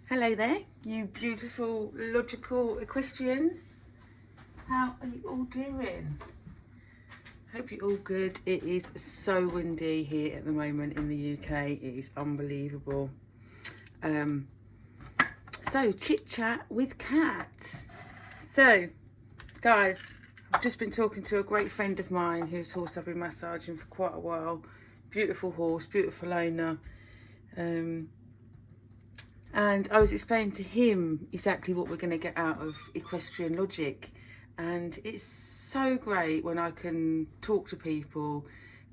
Hello there, you beautiful, logical equestrians. How are you all doing? Hope you're all good. It is so windy here at the moment in the UK. It is unbelievable. So, chit chat with Kat. So, guys, I've just been talking to a great friend of mine whose horse I've been massaging for quite a while. Beautiful horse, beautiful owner. And I was explaining to him exactly what we're going to get out of Equestrian Logic. And it's so great when I can talk to people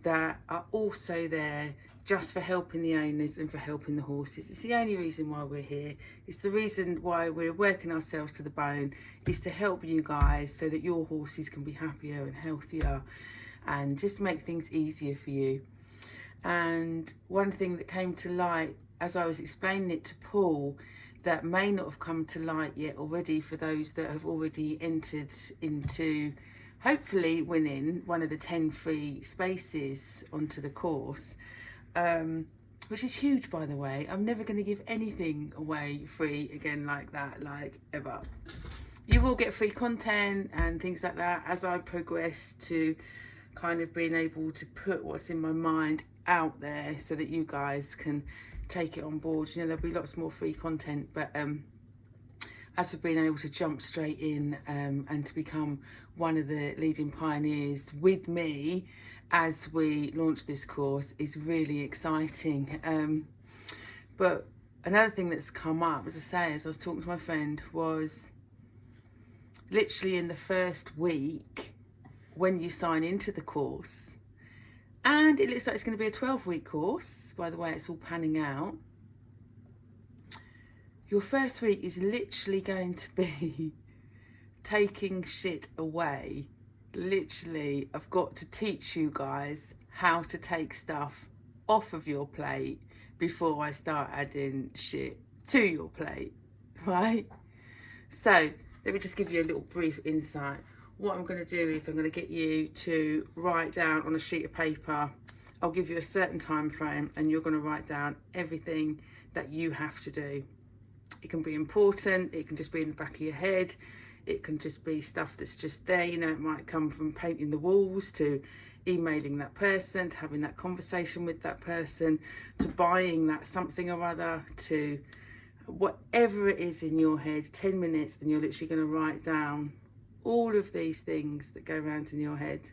that are also there just for helping the owners and for helping the horses. It's the only reason why we're here. It's the reason why we're working ourselves to the bone, is to help you guys so that your horses can be happier and healthier and just make things easier for you. And one thing that came to light as I was explaining it to Paul, that may not have come to light yet already for those that have already entered into hopefully winning one of the 10 free spaces onto the course, which is huge, by the way. I'm never going to give anything away free again like that, like ever. You will get free content and things like that as I progress to kind of being able to put what's in my mind out there so that you guys can take it on board. You know, there'll be lots more free content, but as for being able to jump straight in and to become one of the leading pioneers with me as we launch this course is really exciting. But another thing that's come up, as I say, as I was talking to my friend, was literally in the first week when you sign into the course, and it looks like it's going to be a 12-week course, by the way it's all panning out. Your first week is literally going to be taking shit away. Literally, I've got to teach you guys how to take stuff off of your plate before I start adding shit to your plate, right? So, let me just give you a little brief insight. What I'm going to do is I'm going to get you to write down on a sheet of paper. I'll give you a certain time frame and you're going to write down everything that you have to do. It can be important, it can just be in the back of your head, it can just be stuff that's just there. You know, it might come from painting the walls to emailing that person, to having that conversation with that person, to buying that something or other, to whatever it is in your head. 10 minutes and you're literally going to write down all of these things that go around in your head.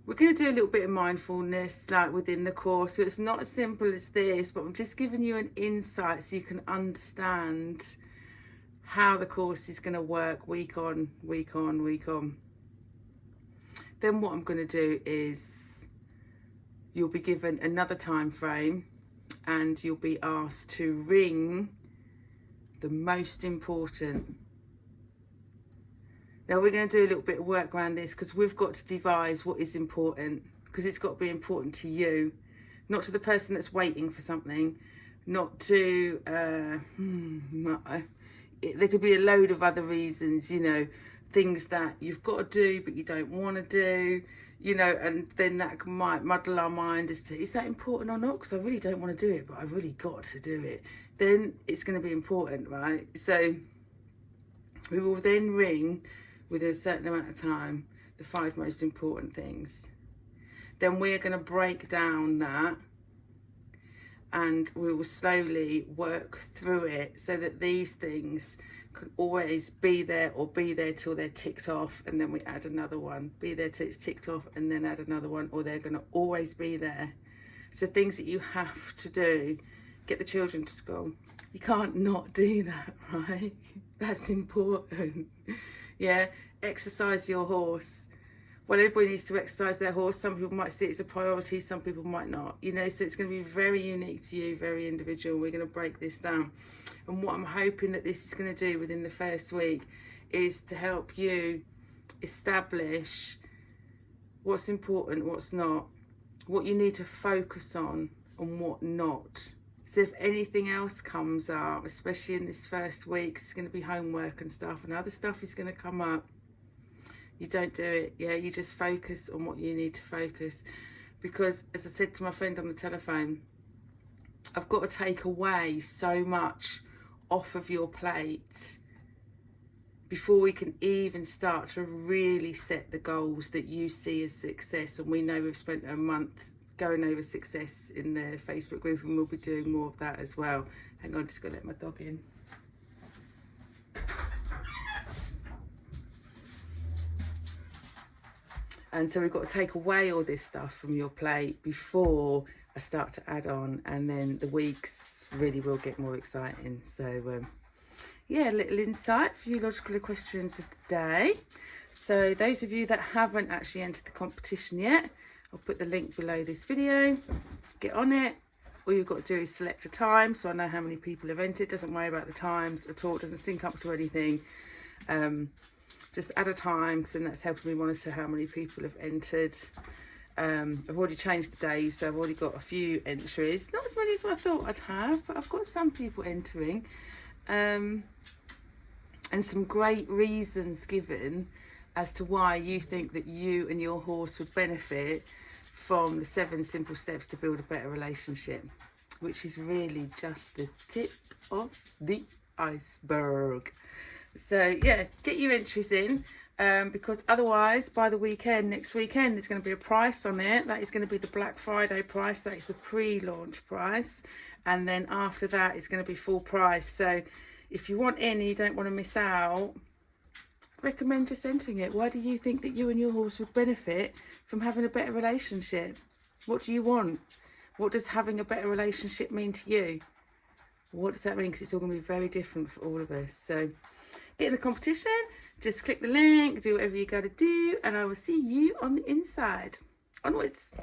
We're going to do a little bit of mindfulness like within the course, so it's not as simple as this, but I'm just giving you an insight so you can understand how the course is going to work week on, week on, week on. Then what I'm going to do is you'll be given another time frame and you'll be asked to ring the most important. Now we're going to do a little bit of work around this because we've got to devise what is important, because it's got to be important to you, not to the person that's waiting for something, not to, there could be a load of other reasons, you know, things that you've got to do but you don't want to do, you know, and then that might muddle our mind as to, is that important or not? Because I really don't want to do it, but I've really got to do it. Then it's going to be important, right? So we will then ring within a certain amount of time the 5 most important things. Then we're going to break down that and we will slowly work through it so that these things can always be there, or be there till they're ticked off, and then we add another one. Be there till it's ticked off and then add another one, or they're going to always be there. So things that you have to do: get the children to school. You can't not do that, right? That's important. Yeah, exercise your horse. Well, everybody needs to exercise their horse. Some people might see it as a priority, some people might not, you know, so it's going to be very unique to you, very individual. We're going to break this down. And what I'm hoping that this is going to do within the first week is to help you establish what's important, what's not, what you need to focus on and what not. So if anything else comes up, especially in this first week, it's going to be homework and stuff, and other stuff is going to come up, you don't do it. Yeah, you just focus on what you need to focus. Because as I said to my friend on the telephone, I've got to take away so much off of your plate before we can even start to really set the goals that you see as success. And we know we've spent a month going over success in the Facebook group, and we'll be doing more of that as well. Hang on, just gonna let my dog in. And so we've got to take away all this stuff from your plate before I start to add on, and then the weeks really will get more exciting. So yeah, a little insight for you logical equestrians of the day. So those of you that haven't actually entered the competition yet, I'll put the link below this video. Get on it. All you've got to do is select a time, so I know how many people have entered. Doesn't worry about the times at all. It doesn't sync up to anything. Just add a time, so that's helping me monitor how many people have entered. I've already changed the days, so I've already got a few entries. Not as many as I thought I'd have, but I've got some people entering. And some great reasons given as to why you think that you and your horse would benefit from the 7 simple steps to build a better relationship, which is really just the tip of the iceberg. So yeah, get your entries in, because otherwise by the weekend, next weekend, there's going to be a price on it. That is going to be the Black Friday price. That is the pre-launch price, and then after that it's going to be full price. So if you want in and you don't want to miss out, recommend just entering it. Why do you think that you and your horse would benefit from having a better relationship? What do you want? What does having a better relationship mean to you? What does that mean? Because it's all going to be very different for all of us. So get in the competition, just click the link, do whatever you got to do, and I will see you on the inside. Onwards.